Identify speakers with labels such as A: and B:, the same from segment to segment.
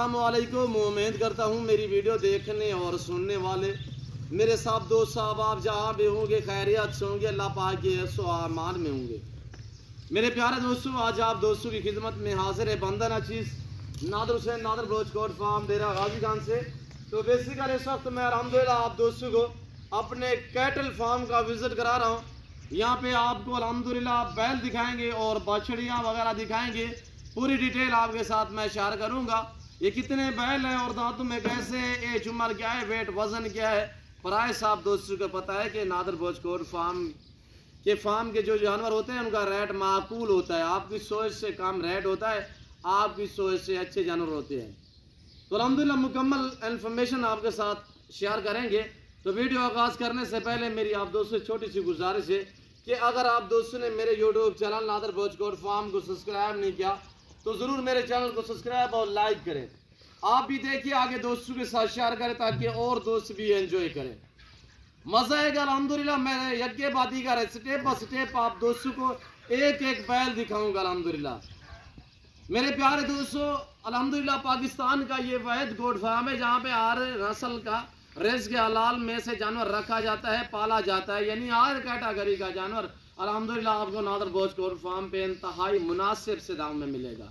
A: अस्सलामुअलैकुम। उम्मीद करता हूँ मेरी वीडियो देखने और सुनने वाले मेरे साहब दोस्त साहब आप जहाँ भी होंगे खैरियत से होंगे, अल्लाह पाक के अमान में होंगे। मेरे प्यारे दोस्तों, आज आप दोस्तों की खिदमत में हाजिर है बंदा नाचीज़ Nadir Hussain Nadir broach coat farm Dera Ghazi Khan से। तो बेसिकली इस वक्त मैं अल्हम्दुलिल्लाह आप दोस्तों को अपने कैटल फार्म का विज़िट करा रहा हूँ। यहाँ पे आपको अल्हम्दुलिल्लाह बैल दिखाएंगे और बछड़ियाँ वगैरह दिखाएंगे। पूरी डिटेल आपके साथ मैं शेयर करूँगा। ये कितने बैल हैं और दांतों में कैसे, एज उम्र क्या है, वेट वजन क्या है। प्राइस आप दोस्तों को पता है कि नादर ब्रोच कोट फार्म के जो जानवर होते हैं उनका रेट माकूल होता है। आपकी सोच से कम रेट होता है, आपकी सोच से अच्छे जानवर होते हैं। तो अल्हम्दुलिल्लाह मुकम्मल इन्फॉर्मेशन आपके साथ शेयर करेंगे। तो वीडियो आगाज़ करने से पहले मेरी आप दोस्तों से छोटी सी गुजारिश है कि अगर आप दोस्तों ने मेरे यूट्यूब चैनल नादर ब्रोच कोट फार्म को सब्सक्राइब नहीं किया तो ज़रूर मेरे चैनल को सब्सक्राइब और लाइक करें। आप भी देखिए, आगे दोस्तों के साथ शेयर करें ताकि और दोस्त भी एंजॉय करें। मज़ा आएगा अल्हम्दुलिल्लाह। मैं यज्ञ बाती का स्टेप बाय स्टेप आप दोस्तों को एक एक बैल दिखाऊंगा अल्हम्दुलिल्लाह। मेरे प्यारे दोस्तों, अल्हम्दुलिल्लाह पाकिस्तान का ये वाहिद गोट फार्म है जहाँ पे हर नस्ल का रेस के हलाल में से जानवर रखा जाता है, पाला जाता है, यानी हर कैटेगरी का जानवर अल्हम्दुलिल्लाह आपको नादर ब्रोच कोट फार्म पे इंतहाई मुनासिब से दाम में मिलेगा।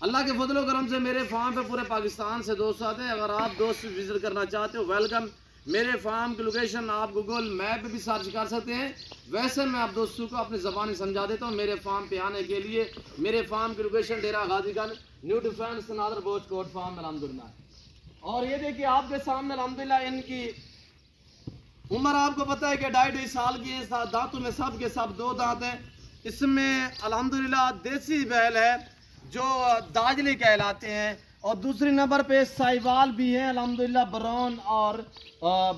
A: अल्लाह के फजल व करम से मेरे फार्म पे पूरे पाकिस्तान से दोस्त आते हैं। अगर आप दोस्त विजिट करना चाहते हो, वेलकम। मेरे फार्म की लोकेशन आप गूगल मैप पे भी सर्च कर सकते हैं। वैसे मैं आप दोस्तों को अपनी ज़बानी समझा देता हूँ। मेरे फार्म पे आने के लिए मेरे फार्म की location Dera Ghaziganj new defence Nadir broach coat farm अल्हम्दुलिल्लाह। और ये देखिए आपके सामने अल्हम्दुलिल्लाह इनकी उम्र आपको पता है कि 2.5 साल की है। दांतों में सब के सब 2 दांत हैं। इसमें अल्हम्दुलिल्लाह देसी बैल है जो दाजली कहलाते हैं। और दूसरी नंबर पे साहिवाल भी है अल्हम्दुलिल्लाह, ब्राउन और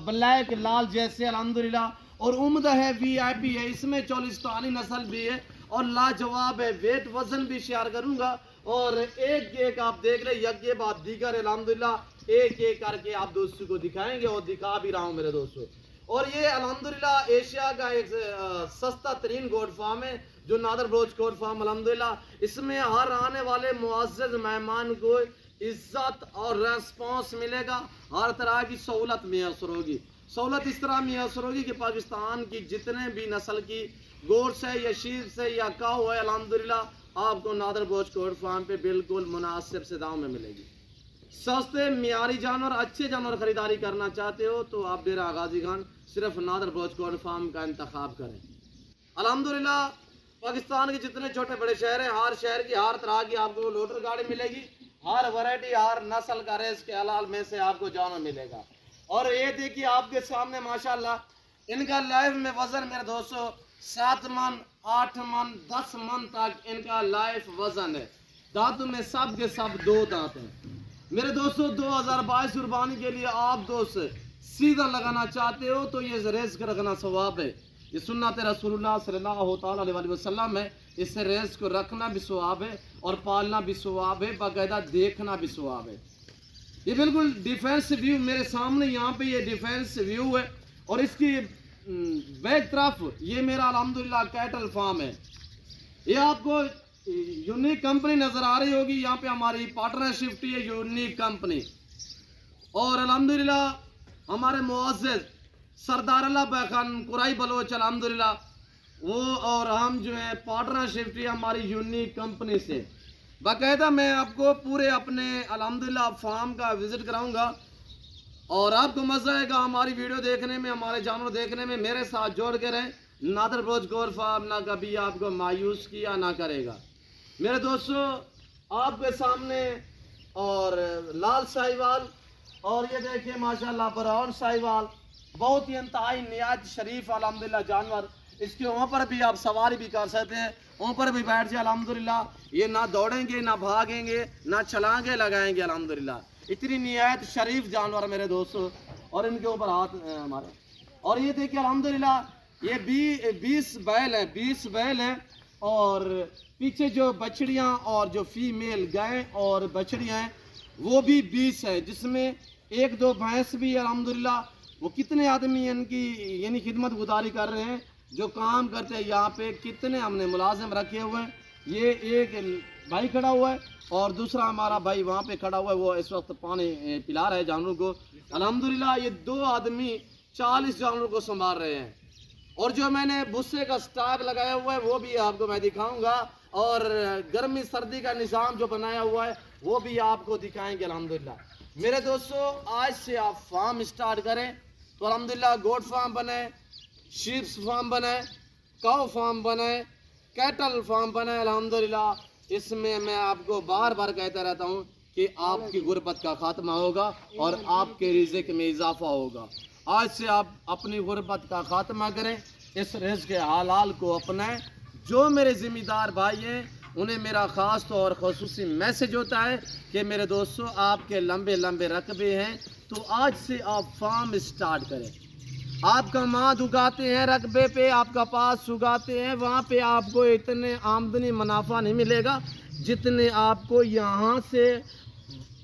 A: ब्लैक लाल जैसे अल्हम्दुलिल्लाह। और उम्दा है, VIP है। इसमें चोलिस्तानी नस्ल भी है और लाजवाब है। वेट वजन भी शेयर करूंगा और एक एक आप देख रहे यज्ञ बात दीगर अल्हम्दुलिल्लाह एक एक करके आप दोस्तों को दिखाएंगे और दिखा भी रहा हूँ मेरे दोस्तों। और ये अल्हम्दुलिल्लाह एशिया का एक सस्ता तरीन गोट फार्म है जो नादर ब्रोच कोट फार्म अल्हम्दुलिल्लाह। इसमें हर आने वाले मुअज़्ज़ज़ मेहमान को इज्जत और रेस्पॉन्स मिलेगा। हर तरह की सहूलत मैसर होगी। सहूलत इस तरह मैसर होगी कि पाकिस्तान की जितने भी नस्ल की गोट्स है या शीप से या काऊ है अल्हम्दुलिल्लाह आपको नादर ब्रोच कोट फार्म पे बिल्कुल मुनासिब से दाम में मिलेगी। सस्ते मियारी जानवर, अच्छे जानवर खरीदारी करना चाहते हो तो आप डेरा गाजी खान सिर्फ नादर ब्रोच कोट फार्म का इंतखाब करें। अल्हम्दुलिल्लाह पाकिस्तान के जितने छोटे बड़े शहर हैं, हर शहर की हर तरह की आपको लोटर गाड़ी मिलेगी। हर वैरायटी हर नस्ल का रेस के हलाल में से आपको जानवर मिलेगा। और ये देखिए आपके सामने माशाल्लाह इनका लाइव में वजन मेरे दोस्तों 7 मन 8 मन 10 मन तक इनका लाइव वजन है। दांतों में सब के सब 2 दांत हैं मेरे दोस्तों। 2022 कुर्बानी के लिए आप दोस्त सीधा लगाना चाहते हो तो ये रेस का रखना सवाब है। ये सुन्नत रसूलुल्लाह सल्लल्लाहु अलैहि वसल्लम है। इससे रेस को रखना भी सवाब है और पालना भी सवाब है, बाकायदा देखना भी सवाब है। ये बिल्कुल डिफेंस व्यू मेरे सामने यहाँ पे ये डिफेंस व्यू है। और इसकी बैक तरफ ये मेरा अल्हम्दुलिल्लाह कैटल फार्म है। ये आपको यूनिक कंपनी नजर आ रही होगी। यहाँ पे हमारी पार्टनरशिप है यूनिक कंपनी। और अल्हम्दुलिल्लाह हमारे मुअज़्ज़ज़ सरदार अल्लाह खान कुराई बलोच अल्हम्दुलिल्लाह वो और हम जो है पार्टनरशिप है हमारी यूनिक कंपनी से। बाकायदा मैं आपको पूरे अपने अल्हम्दुलिल्लाह फार्म का विजिट कराऊंगा और आपको मजा आएगा हमारी वीडियो देखने में, हमारे जानवर देखने में। मेरे साथ जोड़ के रहें। नादर ब्रोच कोट फार्म ना कभी आपको मायूस किया ना करेगा मेरे दोस्तों। आपके सामने और लाल साहिवाल और ये देखिए माशाल्लाह ब्राउन साहिवाल, बहुत ही इंतहाई नियात शरीफ अल्हम्दुलिल्लाह जानवर। इसके ऊपर भी आप सवारी भी कर सकते हैं, ऊपर भी बैठ जाए अल्हम्दुलिल्लाह। ये ना दौड़ेंगे ना भागेंगे ना छलांगे लगाएंगे अल्हम्दुलिल्लाह। इतनी नियात शरीफ जानवर मेरे दोस्तों। और इनके ऊपर हाथ हमारे। और ये देखिए अल्हम्दुलिल्लाह ये 20 बैल है, 20 बैल हैं। और पीछे जो बछड़ियाँ और जो फीमेल गाय और बछड़ियाँ हैं वो भी 20 है, जिसमें 1-2 भैंस भी अल्हम्दुलिल्लाह। वो कितने आदमी इनकी यानी खिदमत गुजारी कर रहे हैं जो काम करते हैं यहाँ पे। कितने हमने मुलाजिम रखे हुए हैं ये एक भाई खड़ा हुआ है और दूसरा हमारा भाई वहाँ पे खड़ा हुआ है, वो इस वक्त पानी पिला रहा है जानवरों को। अल्हम्दुलिल्लाह ये 2 आदमी 40 जानवरों को संभाल रहे हैं। और जो मैंने भुस्से का स्टॉक लगाया हुआ है वो भी आपको मैं दिखाऊंगा, और गर्मी सर्दी का निज़ाम जो बनाया हुआ है वो भी आपको दिखाएंगे अल्हम्दुलिल्लाह। मेरे दोस्तों, आज से आप फार्म स्टार्ट करें तो अल्हम्दुलिल्लाह गोट फार्म बने, शीप्स फार्म बने, काउ फार्म बने, कैटल फार्म बने अल्हम्दुलिल्लाह। इसमें मैं आपको बार बार कहता रहता हूँ कि आपकी गुर्बत का खात्मा होगा और आपके रिज़्क़ में इजाफा होगा। आज से आप अपनी गुर्बत का खात्मा करें, इस रिज़्क़ के हलाल को अपनाएं। जो मेरे ज़िम्मेदार भाई हैं उन्हें मेरा ख़ास तौर ख़ुसूसी मैसेज होता है कि मेरे दोस्तों, आपके लंबे लंबे रकबे हैं तो आज से आप फार्म स्टार्ट करें। आप कमाद उगाते हैं रकबे पे, आप कपास उगाते हैं, वहाँ पे आपको इतने आमदनी मुनाफा नहीं मिलेगा जितने आपको यहाँ से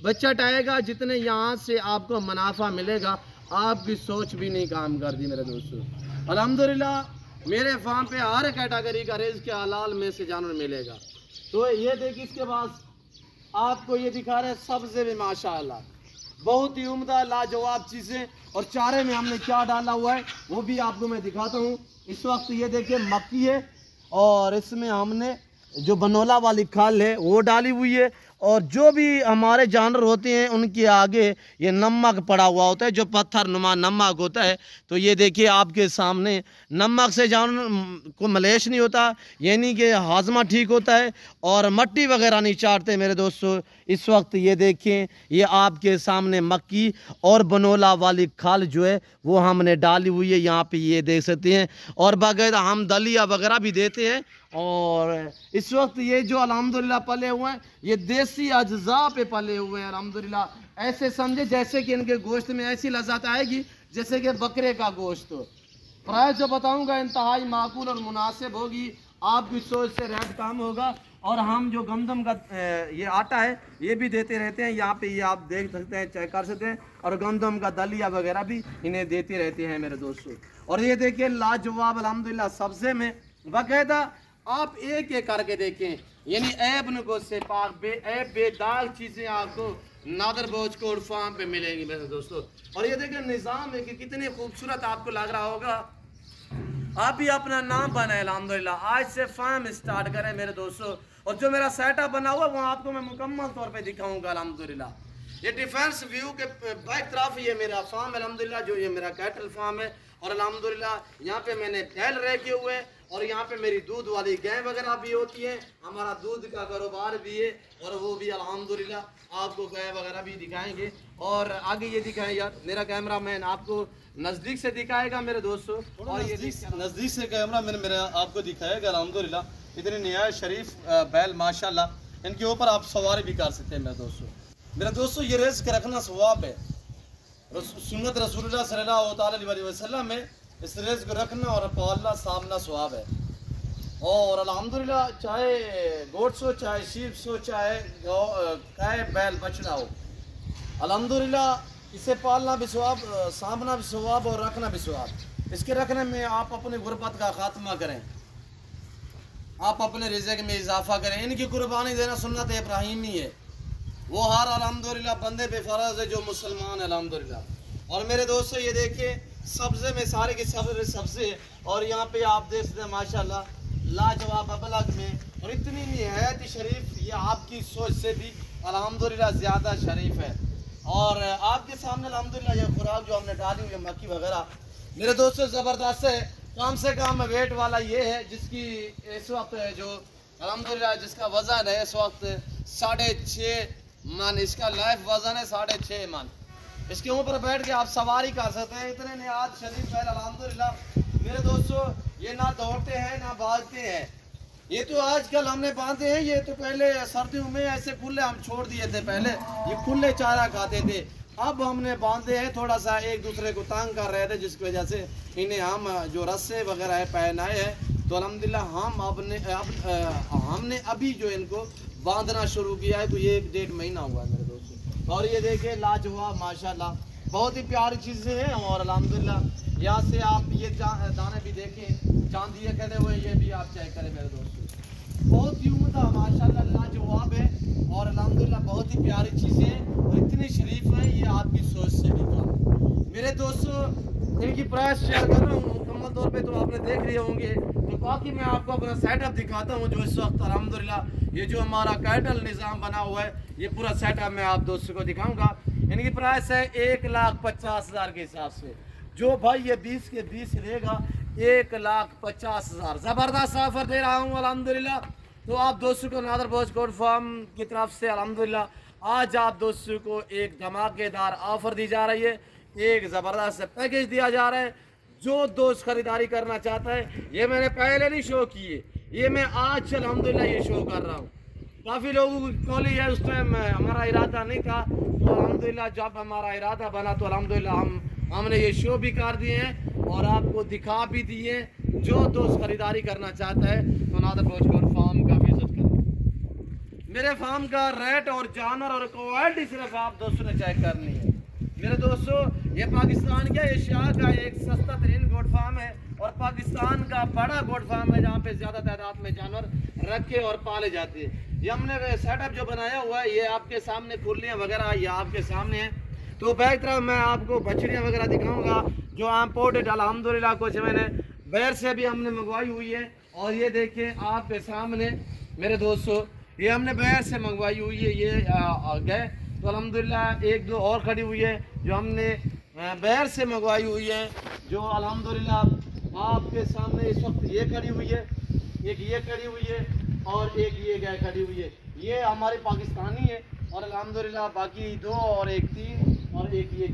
A: बचत आएगा, जितने यहाँ से आपको मुनाफा मिलेगा। आपकी सोच भी नहीं काम करती मेरे दोस्तों। अल्हम्दुलिल्लाह मेरे फार्म पे हर कैटेगरी का रिज़्क़ के हलाल में से जानवर मिलेगा। तो ये देखिए, इसके बाद आपको ये दिखा रहे हैं सब्ज़े भी माशाअल्लाह बहुत ही उम्दा लाजवाब चीज़ें। और चारे में हमने क्या डाला हुआ है वो भी आपको मैं दिखाता हूँ। इस वक्त ये देखिए मक्की है और इसमें हमने जो बनोला वाली खाल है वो डाली हुई है। और जो भी हमारे जानवर होते हैं उनके आगे ये नमक पड़ा हुआ होता है, जो पत्थर नुमा नमक होता है। तो ये देखिए आपके सामने नमक से जानवर को मलेश नहीं होता, यानी कि हाजमा ठीक होता है और मट्टी वगैरह नहीं चाटते मेरे दोस्तों। इस वक्त ये देखें, ये आपके सामने मक्की और बनोला वाली खाल जो है वो हमने डाली हुई है, यहाँ पे ये देख सकते हैं। और बाकायदा हम दलिया वगैरह भी देते हैं। और इस वक्त ये जो अल्हम्दुलिल्लाह पले हुए हैं ये देसी अज्जा पे पले हुए हैं अल्हम्दुलिल्लाह। ऐसे समझे जैसे कि इनके गोश्त में ऐसी लज़्ज़त आएगी जैसे कि बकरे का गोश्त हो। प्राइस जो बताऊंगा इंतहाई माकूल और मुनासिब होगी, आपकी सोच से रेट कम होगा। और हम जो गंदम का ये आटा है ये भी देते रहते हैं, यहाँ पे ये आप देख सकते हैं, चेक कर सकते हैं। और गंदम का दलिया वगैरह भी इन्हें देते रहते हैं मेरे दोस्तों। और ये देखिए लाजवाब अल्हम्दुलिल्लाह सब्ज़े में बाकायदा आप एक एक करके देखें, यानी ऐब नको से पाक बेदाग चीज़ें आपको नादर बोझ कोट फार्म पे मिलेंगी मेरे दोस्तों। और ये देखिए निज़ाम है कि कितने खूबसूरत आपको लग रहा होगा। आप भी अपना नाम बनाए अल्हम्दुलिल्लाह। आज से फार्म स्टार्ट करें मेरे दोस्तों। और जो मेरा सेटअप बना हुआ वो आपको मैं मुकम्मल तौर पे दिखाऊंगा अल्हम्दुलिल्लाह। ये डिफेंस व्यू के बैक तरफ ये मेरा फार्म अल्हम्दुलिल्लाह, जो ये मेरा कैटल फार्म है। और अल्हम्दुलिल्लाह यहाँ पे मैंने बैल रखे हुए हैं और यहाँ पे मेरी दूध वाली गाय वगैरह भी होती है। हमारा दूध का कारोबार भी है और वो भी अल्हम्दुलिल्लाह आपको गाय वगैरह भी दिखाएंगे। और आगे ये दिखाएं यार, मेरा कैमरा मैन आपको नज़दीक से दिखाएगा मेरे दोस्तों। और ये
B: नज़दीक से कैमरा मैन मेरा आपको दिखाएगा अल्हम्दुलिल्लाह। इतने निहायत शरीफ बैल माशाल्लाह, इनके ऊपर आप सवारी भी कर सकते हैं मेरे दोस्तों। मेरे दोस्तों ये रिज़्क़ रखना सवाब है, सुन्नत रसूलुल्लाह सल्लल्लाहु अलैहि वसल्लम में इस रिज़्क़ रखना और पालना सामना सवाब है। और अल्हम्दुलिल्लाह चाहे गोट्स हो, चाहे शीप्स हो, चाहे गाय बैल बछड़ा हो, अल्हम्दुलिल्लाह इसे पालना भी सवाब, सामना भी सवाब और रखना भी सवाब। इसके रखने में आप अपनी गुर्बत का खात्मा करें, आप अपने रिज़्क़ में इजाफा करें। इनकी कुर्बानी देना सुन्नत इब्राहीमी है, वो हर अल्हम्दुलिल्लाह बंदे पे फ़र्ज़ है जो मुसलमान है अल्हम्दुलिल्लाह। और मेरे दोस्तों ये देखिए सब्ज़े में सारे के सब्ज़े, और यहाँ पे आप देख सकते हैं माशाल्लाह लाजवाब अबलग में। और इतनी निहायत ही शरीफ, ये आपकी सोच से भी अल्हम्दुलिल्लाह ज़्यादा शरीफ है। और आपके सामने अल्हम्दुलिल्लाह ये खुराक जो हमने डाली हुई है मक्की वगैरह मेरे दोस्तों ज़बरदस्त है। कम से कम वेट वाला ये है जिसकी इस वक्त जो अल्हम्दुलिल्लाह जिसका वज़न है इस वक्त 6.5 मन, इसका लाइफ वज़न है 6.5 मन। इसके ऊपर बैठ के आप सवारी कर सकते हैं। इतने निहायत शरीफ है अल्हम्दुलिल्लाह मेरे दोस्तों। ये ना दौड़ते हैं ना भागते हैं। ये तो आजकल हमने बांधे हैं, ये तो पहले सर्दियों में ऐसे खुले हम छोड़ दिए थे, पहले ये खुले चारा खाते थे। अब हमने बांधे हैं, थोड़ा सा एक दूसरे को तंग कर रहे थे जिसकी वजह से इन्हें हम जो रस्से वगैरह है पहनाए हैं। तो अल्हम्दुलिल्लाह हमने अभी जो इनको बांधना शुरू किया है, तो ये 1-1.5 महीना हुआ है मेरे दोस्तों। और ये देखिए लाजवाब माशाल्लाह बहुत ही प्यारी चीज़ें हैं। और अल्हम्दुलिल्लाह यहाँ से आप ये दाने भी देखें, चांदी कहते हुए, ये भी आप चेक करें मेरे दोस्तों। बहुत ही उम्दा माशाल्लाह लाजवाब है और अल्हम्दुलिल्लाह बहुत ही प्यारी चीज़ें हैं और इतनी शरीफ हैं, ये आपकी सोच से भी कम है। मेरे दोस्तों इनकी प्राइस शेयर कर रहा हूँ मुकम्मल तौर पे, तो आपने देख लिए होंगे। तो बाकी मैं आपको अपना सेटअप दिखाता हूँ जो इस वक्त अल्हम्दुलिल्लाह ये जो हमारा कैटल निज़ाम बना हुआ है, ये पूरा सेटअप मैं आप दोस्तों को दिखाऊंगा। इनकी प्राइस है 1,50,000 के हिसाब से। जो भाई ये 20 के 20 लेगा 1,50,000 ज़बरदस्त ऑफर दे रहा हूँ अल्हम्दुलिल्लाह। तो आप दोस्तों को नादर बोझ गोट फार्म की तरफ से अल्हम्दुलिल्लाह आज आप दोस्तों को एक धमाकेदार ऑफर दी जा रही है, एक ज़बरदस्त पैकेज दिया जा रहा है। जो दोस्त खरीदारी करना चाहता है, ये मैंने पहले नहीं शो किए, ये मैं आज अल्हम्दुलिल्लाह ये शो कर रहा हूँ। काफ़ी लोगों की कॉली है, उस टाइम हमारा इरादा नहीं था, तो अल्हम्दुलिल्लाह जब हमारा इरादा बना तो अल्हम्दुलिल्लाह हमने ये शो भी कर दिए हैं और आपको दिखा भी दिए। जो दोस्त खरीदारी करना चाहता है तो नादर बोझ गोट फार्म का विजिट करें। मेरे फार्म का रेट और जानवर और क्वालिटी सिर्फ आप दोस्तों ने चेक करनी है। मेरे दोस्तों ये पाकिस्तान का एशिया का एक सस्ता तरीन गोट फार्म है और पाकिस्तान का बड़ा गोट फार्म है जहाँ पे ज़्यादा तादाद में जानवर रखे और पाले जाते हैं। ये हमने सेटअप जो बनाया हुआ है, ये आपके सामने खुरलियाँ वगैरह ये आपके सामने है। तो बैक तरफ मैं आपको बछड़ियाँ वगैरह दिखाऊंगा जो इम्पोर्टेड अल्हम्दुलिल्लाह कुछ मैंने बैर से भी हमने मंगवाई हुई है। और ये देखें आपके सामने मेरे दोस्तों, ये हमने बैर से मंगवाई हुई है, ये गए तो अल्हम्दुलिल्लाह एक दो और खड़ी हुई है जो हमने बैर से मंगवाई हुई है, जो अल्हम्दुलिल्लाह आपके सामने इस वक्त ये खड़ी हुई है, एक ये खड़ी हुई है और एक ये गाय खड़ी हुई है। ये हमारी पाकिस्तानी है और अल्हम्दुलिल्लाह बाकी दो और एक 3 और एक ये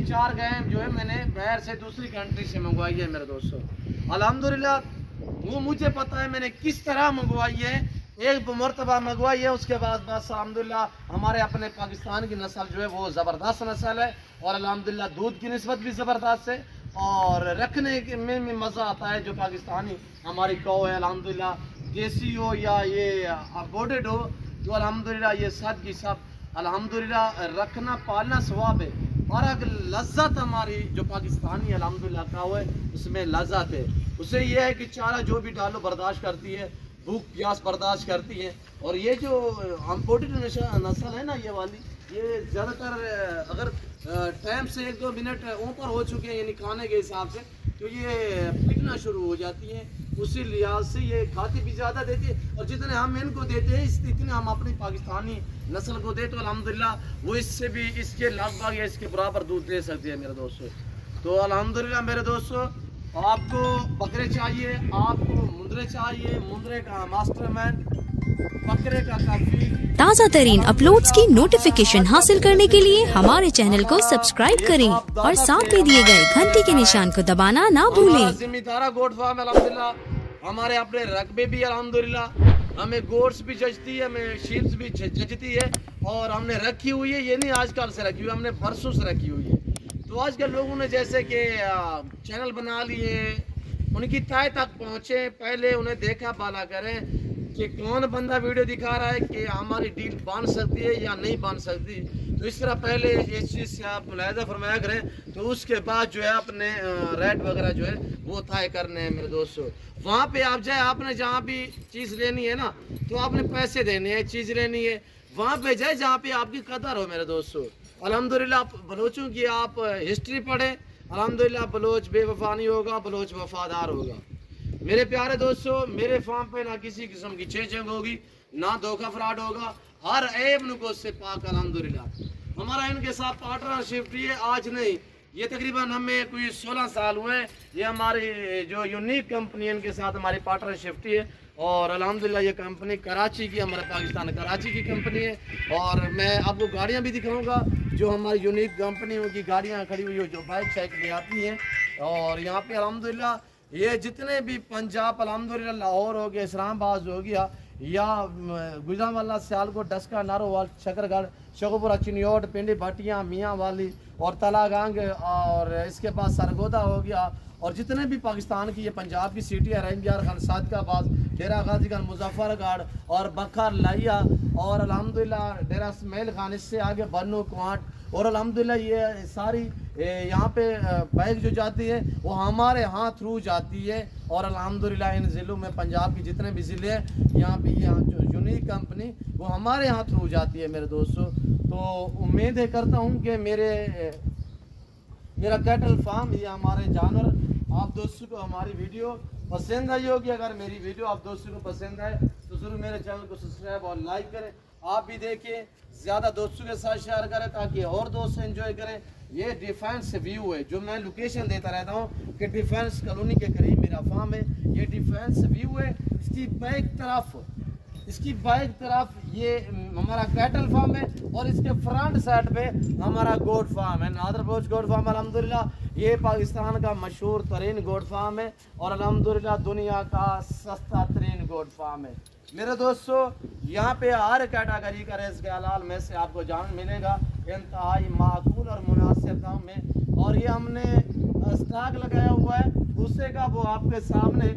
B: 4 गाय जो है मैंने बैर से दूसरी कंट्री से मंगवाई है। मेरे दोस्तों अल्हम्दुलिल्लाह वो मुझे पता है मैंने किस तरह मंगवाई है, एक मरतबा मंगवाई है, उसके बाद बस अल्हम्दुलिल्लाह हमारे अपने पाकिस्तान की नस्ल जो है वो ज़बरदस्त नस्ल है और अल्हम्दुलिल्लाह दूध की निस्बत भी ज़बरदस्त है और रखने में मज़ा आता है। जो पाकिस्तानी हमारी कौ है अल्हम्दुलिल्लाह, देसी हो या ये अबोर्डेड हो, तो अल्हम्दुलिल्लाह ये सब की सब अल्हम्दुलिल्लाह रखना पालना सवाब है और अगर लज्जत हमारी जो पाकिस्तानी अल्हम्दुलिल्लाह का है उसमें लज्जत है। उसे ये है कि चारा जो भी डालो बर्दाश्त करती है, भूख प्यास बर्दाश्त करती है। और ये जो इम्पोर्टेड नस्ल है ना, ये वाली ये ज़्यादातर अगर टाइम से 1-2 मिनट ऊपर हो चुके हैं यानी खाने के हिसाब से, तो ये पिटना शुरू हो जाती है। उसी लिहाज से ये खाती भी ज़्यादा देती है और जितने हम इनको देते हैं इतने हम अपनी पाकिस्तानी नस्ल को देते तो अल्हम्दुलिल्लाह वो इससे भी इसके लगभग या इसके बराबर दूध दे सकती है मेरे दोस्तों। तो अल्हम्दुलिल्लाह मेरे दोस्तों, आपको बकरे चाहिए, आपको मुंदरे चाहिए, मुंदरे का मास्टरमैन, बकरे का काफी।
C: ताज़ा तरीन अपलोड्स की नोटिफिकेशन हासिल करने के लिए हमारे चैनल को सब्सक्राइब करें और साथ में दिए गए घंटी के निशान को दबाना ना भूलें।
B: जिम्मेदारा गोट फार्म अल्हम्दुलिल्लाह हमारे अपने रकबे भी अल्हम्दुलिल्लाह, हमें गोट्स भी जचती है, हमें शीप्स भी जचती है और हमने रखी हुई है। ये नहीं आजकल से रखी हुई है, हमने बरसों से रखी हुई है। तो आजकल लोगों ने जैसे कि चैनल बना लिए, उनकी तय तक पहुँचे, पहले उन्हें देखा बाला करें कि कौन बंदा वीडियो दिखा रहा है कि हमारी डील बन सकती है या नहीं बन सकती। तो इस तरह पहले इस चीज़ से आप मुलाहिजा फरमाया करें, तो उसके बाद जो है अपने रेट वगैरह जो है वो तय करने हैं मेरे दोस्तों। वहाँ पे आप जाए, आपने जहाँ भी चीज़ लेनी है ना, तो आपने पैसे देने हैं, चीज़ लेनी है, वहाँ पे जाए जहाँ पे आपकी कदर हो मेरे दोस्तों। अल्हम्दुलिल्लाह बलोचों की आप हिस्ट्री पढ़ें, अल्हम्दुलिल्लाह बलोच बेवफा नहीं होगा, बलोच वफादार होगा। मेरे प्यारे दोस्तों, मेरे फार्म पे ना किसी किस्म की चेंजिंग होगी, ना धोखा फ्रॉड होगा, हर ऐब नुको से पाक अल्हम्दुलिल्लाह। हमारा इनके साथ पार्टनरशिप भी है, आज नहीं, ये तकरीबन हमें कोई 16 साल हुए। ये हमारी जो यूनिक कंपनी है इनके साथ हमारी पार्टनरशिप है और अल्हम्दुलिल्लाह ये कंपनी कराची की, हमारे पाकिस्तान कराची की कंपनी है। और मैं आपको गाड़ियाँ भी दिखाऊँगा जो हमारी यूनिक कंपनियों की गाड़ियाँ खड़ी हुई है, जो बाइक साइकिल आती हैं। और यहाँ पे अल्हम्दुलिल्लाह ये जितने भी पंजाब अल्हम्दुलिल्लाह लाहौर हो गया, इस्लामाबाद हो गया या गुजरांवाला, सियालकोट, डस्का, नारोवाल, शकरगढ़, शेखुपुरा, चिन्योट, पिंडी, भटियाँ, मियाँ वाली और तलागंग और इसके बाद सरगोदा हो गया और जितने भी पाकिस्तान की ये पंजाब की सिटी है, रंगियार खान, सादिकाबाद, डेरा गाजीगंज, मुजफ्फरगढ़ और बखर, लाइया और अल्हम्दुलिल्लाह डेरा इसमाइल खान, इससे आगे बन्नू, क्वांट और अल्हम्दुलिल्लाह ये सारी यहाँ पे बाइक जो जाती है वो हमारे यहाँ थ्रू जाती है। और अल्हम्दुलिल्लाह इन ज़िलों में पंजाब के जितने भी ज़िले हैं यहाँ पे ये जो यूनिक कंपनी वो हमारे यहाँ थ्रू जाती है मेरे दोस्तों। तो उम्मीद है करता हूँ कि मेरा कैटल फार्म, ये हमारे जानवर आप दोस्तों को हमारी वीडियो पसंद आई होगी। अगर मेरी वीडियो आप दोस्तों को पसंद आए तो ज़रूर मेरे चैनल को सब्सक्राइब और लाइक करें। आप भी देखिए, ज़्यादा दोस्तों के साथ शेयर करें ताकि और दोस्त एंजॉय करें। ये डिफेंस व्यू है जो मैं लोकेशन देता रहता हूँ कि डिफेंस कॉलोनी के करीब मेरा फार्म है। ये डिफेंस व्यू है। इसकी बाइक तरफ ये हमारा कैटल फार्म है और इसके फ्रंट साइड पे हमारा गोट फार्म है, नादर बलोच गोट फार्म। अल्हम्दुलिल्लाह ये पाकिस्तान का मशहूर तरीन गोट फार्म है और अल्हम्दुलिल्लाह दुनिया का सस्ता तरीन गोट फार्म है। मेरे दोस्तों यहाँ पे हर कैटेगरी का रिज़्क़ हलाल में से आपको जान मिलेगा इंतहाई माकूल और मुनासिब दाम में। और ये हमने स्टॉक लगाया हुआ है भूसे का, वो आपके सामने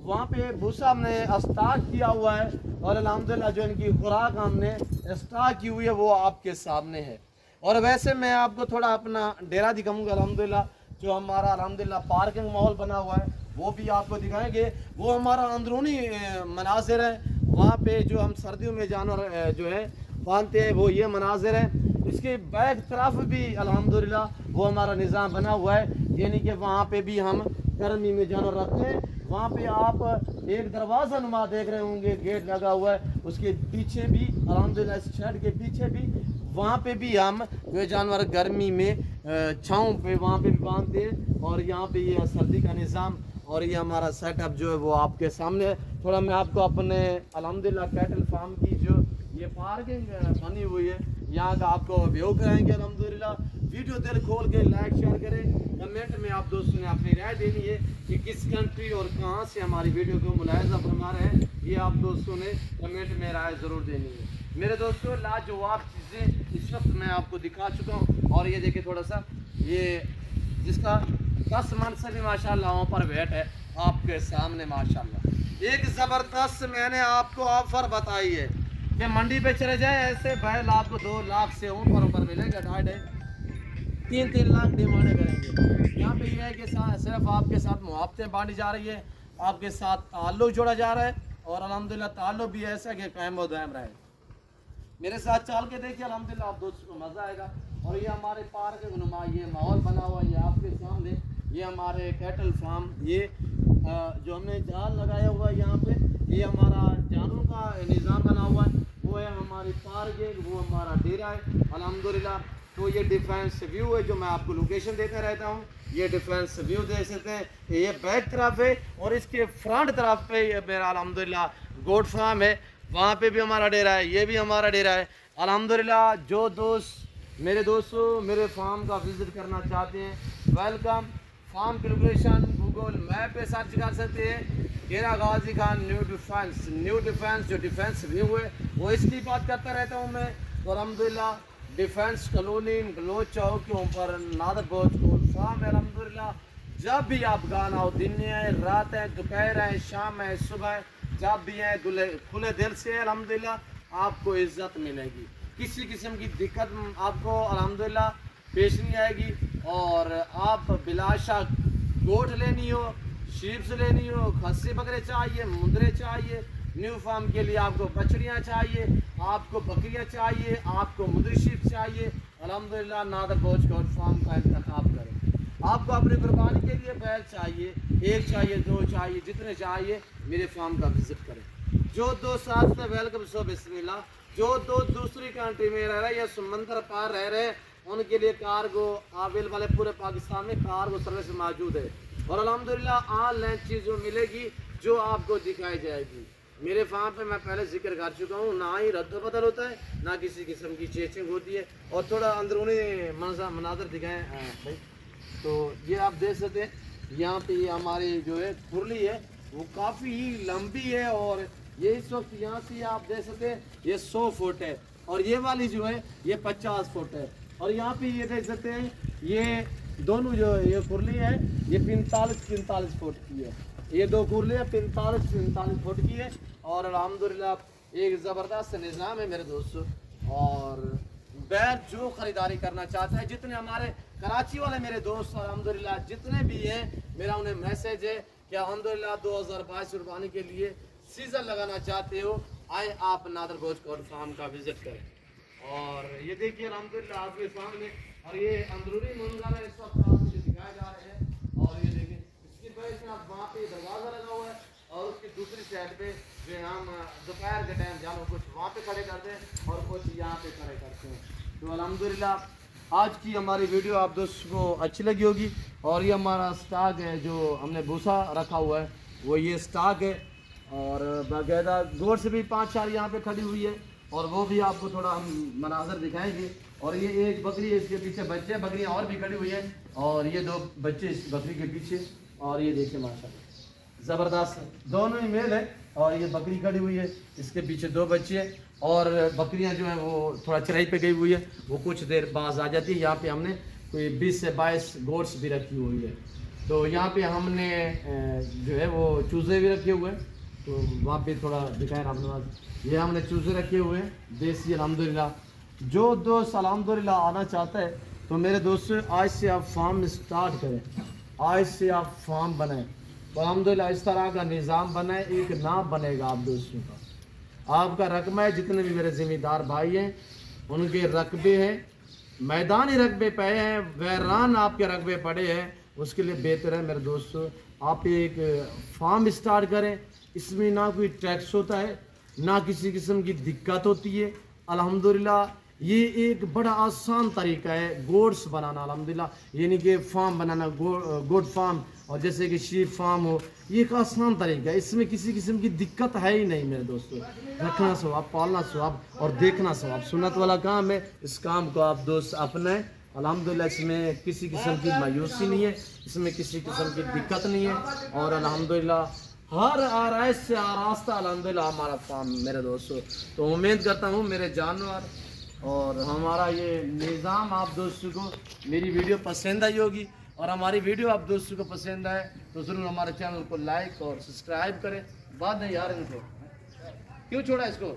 B: वहाँ पे भूसा हमने स्टॉक किया हुआ है और अल्हम्दुलिल्लाह जो इनकी खुराक हमने स्टॉक की हुई है वो आपके सामने है। और वैसे मैं आपको थोड़ा अपना डेरा दिखाऊंगा। अल्हम्दुलिल्लाह जो हमारा अल्हम्दुलिल्लाह पार्किंग माहौल बना हुआ है वो भी आपको दिखाएंगे। वो हमारा अंदरूनी मनाजिर है। वहाँ पे जो हम सर्दियों में जानवर जो है बांधते हैं वो ये मनाजिर है। इसके बैक तरफ भी अल्हम्दुलिल्लाह वो हमारा निज़ाम बना हुआ है, यानी कि वहाँ पे भी हम गर्मी में जानवर रखते हैं। वहाँ पे आप एक दरवाज़ा नुमा देख रहे होंगे, गेट लगा हुआ है, उसके पीछे भी अल्हम्दुलिल्लाह इस शेड के पीछे भी वहाँ पे भी हम जो जानवर गर्मी में छाँव पे वहाँ पे भी बांधते हैं। और यहाँ पे ये सर्दी का निज़ाम और ये हमारा सेटअप जो है वो आपके सामने है। थोड़ा मैं आपको अपने अल्हम्दुलिल्लाह कैटल फार्म की जो ये पार्किंग बनी हुई है यहाँ का आपको व्यू कराएंगे। अल्हम्दुलिल्लाह वीडियो दिल खोल के लाइक शेयर करें। कमेंट में आप दोस्तों ने अपनी राय देनी है कि किस कंट्री और कहाँ से हमारी वीडियो को मुलाहिजा फरमा रहे हैं, ये आप दोस्तों ने कमेंट में राय ज़रूर देनी है। मेरे दोस्तों लाजवाब चीज़ें इस वक्त मैं आपको दिखा चुका हूँ। और ये देखिए थोड़ा सा ये जिसका 10 मन से भी माशाल्लाह पर वेट है आपके सामने माशाल्लाह। एक ज़बरदस्त मैंने आपको ऑफर बताई है कि मंडी पे चले जाए ऐसे बैल आपको 2 लाख से ऊपर मिलेगा, 2.5 3 लाख डिमांडें करेंगे। यहाँ पे ये है कि सिर्फ आपके साथ मुआवज़ें बांटी जा रही है, आपके साथ ताल्लुक़ जोड़ा जा रहा है और अल्हम्दुलिल्लाह ताल्लुक़ भी ऐसा कि कायम व दायम रहे। मेरे साथ चल के देखिए, अल्हम्दुलिल्लाह आप दोस्तों को मज़ा आएगा। और ये हमारे पार्क के नुमा ये माहौल बना हुआ है, ये आपके सामने ये हमारे कैटल फार्म, ये जो हमने जाल लगाया हुआ है यहाँ पे, ये हमारा जानवरों का निज़ाम बना हुआ है, वो है हमारी पार्किंग, वो हमारा डेरा है अल्हम्दुलिल्लाह। तो ये डिफेंस व्यू है जो मैं आपको लोकेशन देता रहता हूँ। ये डिफेंस व्यू देख सकते हैं, ये बैक तरफ है और इसके फ्रंट तरफ पे ये मेरा अल्हम्दुलिल्लाह गोट फार्म है, वहाँ पे भी हमारा डेरा है, ये भी हमारा डेरा है अल्हम्दुलिल्लाह। जो दोस्त मेरे दोस्तों मेरे फार्म का विज़िट करना चाहते हैं, वेलकम। फार्म की लोकेशन गूगल मैप पे सर्च कर सकते हैं, डेरा गाजी खान न्यू डिफेंस जो डिफेंस व्यू है वो इसकी बात करता रहता हूँ मैं। तो अल्हम्दुलिल्लाह डिफेंस कॉलोनी गलोच चौक के ऊपर नादर बलोच गोट फार्म है अल्हम्दुलिल्लाह। जब भी आप गाना हो, दिन है, रात है, दोपहर है, शाम है, सुबह, जब भी है खुले दिल से अल्हम्दुलिल्लाह आपको इज़्ज़त मिलेगी। किसी किस्म की दिक्कत आपको अल्हम्दुलिल्लाह पेश नहीं आएगी। और आप बिलाशा गोट लेनी हो, शीप्स लेनी हो, खस्सी बकरे चाहिए, मुंदरे चाहिए, न्यू फार्म के लिए आपको बछड़ियाँ चाहिए, आपको बकरियाँ चाहिए, आपको मुंदरी शीप चाहिए, अल्हम्दुलिल्लाह नादर बलोच गोट फार्म का इंतखाब करें। आपको अपनी कुर्बानी के लिए बैल चाहिए, 1 चाहिए, 2 चाहिए, जितने चाहिए मेरे फार्म का विजिट करें। जो दोस्त साथ में वेलकम सो बिस्मिल्लाह। जो दोस्त दूसरी कंट्री में रह रहे हैं या समंदर पार रह रहे हैं उनके लिए कार्गो आवेल वाले पूरे पाकिस्तान में कार्गो सर्विस मौजूद है। और अल्हम्दुलिल्लाह ऑनलाइन चीज़ों मिलेगी जो आपको दिखाई जाएगी। मेरे फार्म पे मैं पहले जिक्र कर चुका हूँ, ना ही रद्द बदल होता है ना किसी किस्म की चेचिंग होती है। और थोड़ा अंदरूनी मनाजर दिखाएँ भाई, तो ये आप देख सकते हैं यहाँ पे ये हमारी जो है खुरली है वो काफ़ी ही लंबी है और ये इस वक्त यहाँ से आप देख सकते हैं ये 100 फुट है और ये वाली जो है ये 50 फुट है। और यहाँ पे ये देख सकते हैं ये दोनों जो ये कुरली है ये 45 फुट की है। ये 2 कुरली 45 फुट की है और अल्हम्दुलिल्लाह एक ज़बरदस्त निज़ाम है मेरे दोस्तों। और बैल जो ख़रीदारी करना चाहता है, जितने हमारे कराची वाले मेरे दोस्त अल्हम्दुलिल्लाह जितने भी हैं, मेरा उन्हें मैसेज है कि अल्हम्दुलिल्लाह 2022 कुर्बानी के लिए सीजन लगाना चाहते हो, आए आप नादर गोश्त कोट फार्म का विजिट करें। और ये देखिए अल्हम्दुलिल्लाह आपके सामने, और ये अंदरूनी मंजर है इस वक्त आपको दिखाए जा रहे हैं। और ये देखिए इसकी वजह से आप वहाँ पे दरवाज़ा लगा हुआ है, और उसकी दूसरी साइड पे जो हम दोपहर के टाइम जानो कुछ वहाँ पे खड़े करते हैं और कुछ यहाँ पे खड़े करते हैं। तो अल्हम्दुलिल्लाह आज की हमारी वीडियो आप दोस्तों को अच्छी लगी होगी। और ये हमारा स्टॉक है जो हमने भूसा रखा हुआ है, वो ये स्टॉक है। और बाकायदा गोर से भी 5-4 यहाँ पे खड़ी हुई है, और वो भी आपको थोड़ा हम मनाजर दिखाएंगे। और ये एक बकरी है, इसके पीछे बच्चे, बकरियाँ और भी खड़ी हुई है, और ये 2 बच्चे इस बकरी के पीछे। और ये देखिए माशाल्लाह ज़बरदस्त दोनों ही मेल है, और ये बकरी खड़ी हुई है, इसके पीछे 2 बच्चे हैं। और बकरियां जो हैं वो थोड़ा चराई पे गई हुई है, वो कुछ देर बाद आ जाती है। यहाँ पे हमने कोई 20 से 22 गोट्स भी रखी हुई है। तो यहाँ पे हमने जो है वो चूज़े भी रखे हुए हैं, तो वहाँ पे थोड़ा दिखाएं आपने। ये हमने चूज़े रखे हुए हैं देसी अल्हम्दुलिल्लाह। जो दोस्त अल्हम्दुलिल्लाह आना चाहता है तो मेरे दोस्तों आज से आप फार्म स्टार्ट करें, आज से आप फार्म बनाएं। तो अल्हम्दुलिल्लाह इस तरह का निज़ाम बनाए, एक नाम बनेगा आप दोस्तों का। आपका रकबा है, जितने भी मेरे ज़िम्मेदार भाई हैं उनके रकबे हैं, मैदानी रकबे पे हैं, वैरान आपके रकबे पड़े हैं, उसके लिए बेहतर है मेरे दोस्तों आप एक फार्म स्टार्ट करें। इसमें ना कोई टैक्स होता है, ना किसी किस्म की दिक्कत होती है। अल्हम्दुलिल्लाह ये एक बड़ा आसान तरीका है गोड्स बनाना। अल्हम्दुलिल्लाह यानी कि फार्म बनाना, गोड फार्म, और जैसे कि शीप फार्म हो, ये एक आसान तरीका है। इसमें किसी किस्म की दिक्कत है ही नहीं मेरे दोस्तों। रखना स्वभाव, पालना स्वभाव और देखना स्वभाव सुन्नत वाला काम है। इस काम को आप दोस्त अपने अल्हम्दुलिल्लाह इसमें किसी किस्म की मायूसी नहीं है, इसमें किसी किस्म की दिक्कत नहीं है। और अल्हम्दुलिल्लाह हर आराइश से आरास्ता अल्हम्दुलिल्लाह हमारा फार्म मेरे दोस्तों। तो उम्मीद करता हूँ मेरे जानवर और हमारा ये निज़ाम आप दोस्तों को मेरी वीडियो पसंद आई होगी। और हमारी वीडियो आप दोस्तों को पसंद आए तो ज़रूर हमारे चैनल को लाइक और सब्सक्राइब करें। बात नहीं यार, इनको क्यों छोड़ा इसको।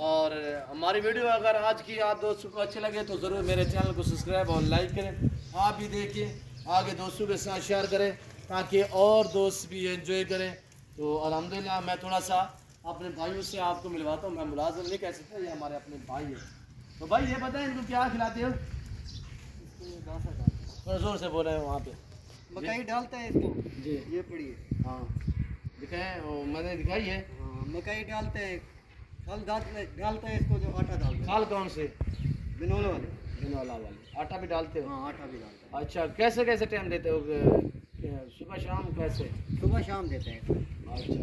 B: और हमारी वीडियो अगर आज की आप दोस्तों को अच्छी लगे तो ज़रूर मेरे चैनल को सब्सक्राइब और लाइक करें। आप भी देखिए, आगे दोस्तों के साथ शेयर करें ताकि और दोस्त भी एंजॉय करें। तो अल्हम्दुलिल्लाह मैं थोड़ा सा अपने भाइयों से आपको मिलवाता हूँ। मैं मुलाजिम नहीं कह सकता, ये हमारे अपने भाई है। तो भाई ये बताएं इनको क्या खिलाते हो? थोड़ा जोर से बोल रहे हैं वहाँ पे।
D: मकई डालता है इसको
B: जी,
D: ये पढ़िए।
B: हाँ दिखाएं, मैंने दिखाई है।
D: हाँ, मकई डालते हैं, फल डालता है इसको, जो आटा डालता है।
B: खाल कौन से?
D: बिनोला वाले।
B: बिनौला वाले। आटा भी डालते हो?
D: हाँ, आटा भी डालता
B: अच्छा, कैसे कैसे टाइम देते हो? सुबह शाम कैसे?
D: है, सुबह शाम देते हैं।
B: अच्छा,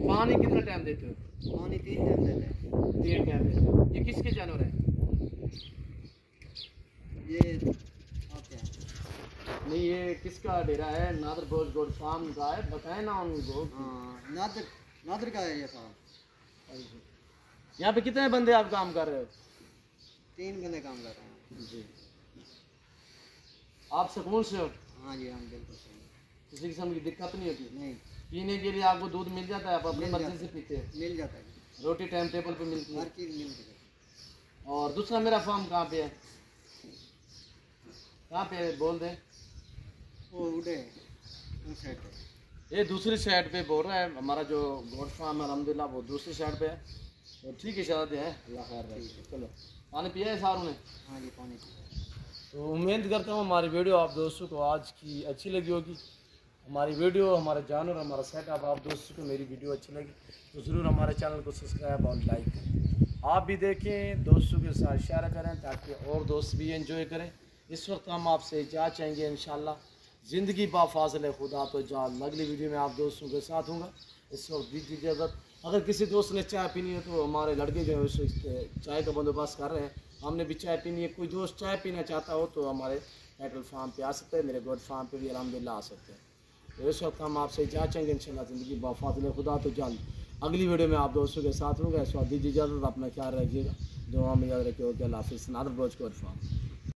B: पानी कितना टाइम देते हो?
D: पानी 3 टाइम देते हैं।
B: 3 टाइम देते हो। ये किसके जानवर है?
D: ये आपके हैं।
B: नहीं, ये किसका डेरा है? नादर गोड फार्म का है, बताए ना उनको।
D: हाँ, नादर का है ये फार्म।
B: यहाँ पे कितने बंदे आप काम कर रहे हो?
D: 3 बंदे काम कर रहे हैं।
B: जी। आप सुकून से हो?
D: हाँ जी, हम बिल्कुल सही।
B: किसी किस्म की दिक्कत नहीं होती?
D: नहीं,
B: पीने के लिए आपको दूध मिल जाता है, आप अपनी
D: मिल
B: मर्जी
D: जाता
B: से
D: है।
B: पीते हैं?
D: मिल जाता है,
B: रोटी टाइम टेबल पे मिलती है?
D: हर चीज़ मिल जाती है।
B: और दूसरा मेरा फार्म कहाँ पे है? कहाँ पे है बोल दें।
D: वो उड़े उस साइड पे।
B: ये दूसरी साइड पे बोल रहा है। हमारा जो गोड फार्म है अल्हम्दुलिल्लाह वो दूसरी साइड पे है। तो ठीक है, शायद है, अल्लाह खैर रहे। चलो, पानी पिया है सारों ने?
D: हाँ जी, पानी पी।
B: तो उम्मीद करता हूँ हमारी वीडियो आप दोस्तों को आज की अच्छी लगी होगी। हमारी वीडियो, हमारे जानवर, हमारा सेटअप आप दोस्तों को मेरी वीडियो अच्छी लगी तो ज़रूर हमारे चैनल को सब्सक्राइब और लाइक करें। आप भी देखें, दोस्तों के साथ शेयर करें ताकि और दोस्त भी एंजॉय करें। इस वक्त हम आपसे इजाज़त चाहेंगे। इंशाल्लाह ज़िंदगी बाफाज़िल खुदा तो जान अगली वीडियो में आप दोस्तों के साथ होंगे। इस वक्त दीजिए इजाज़त। अगर किसी दोस्त ने चाय पीनी है तो हमारे लड़के जो है उस चाय का बंदोबस्त कर रहे हैं। हमने भी चाय पीनी है, कोई दोस्त चाय पीना चाहता हो तो हमारे कैटल फार्म पे आ सकते हैं, मेरे गोड फार्म पे भी अल्हम्दुलिल्लाह आ सकते हैं। तो इस वक्त हम आपसे इजाज़त चाहेंगे। इंशाल्लाह ज़िंदगी बाफाज़िल खुदा तो जान अगली वीडियो में आप दोस्तों के साथ होंगे। इस वक्त दीजिए इजाज़त, अपना ख्याल रखिएगा, दुआ में याद रखिएगा। अल्लाह हाफ़िज़। नादर गोड फार्म।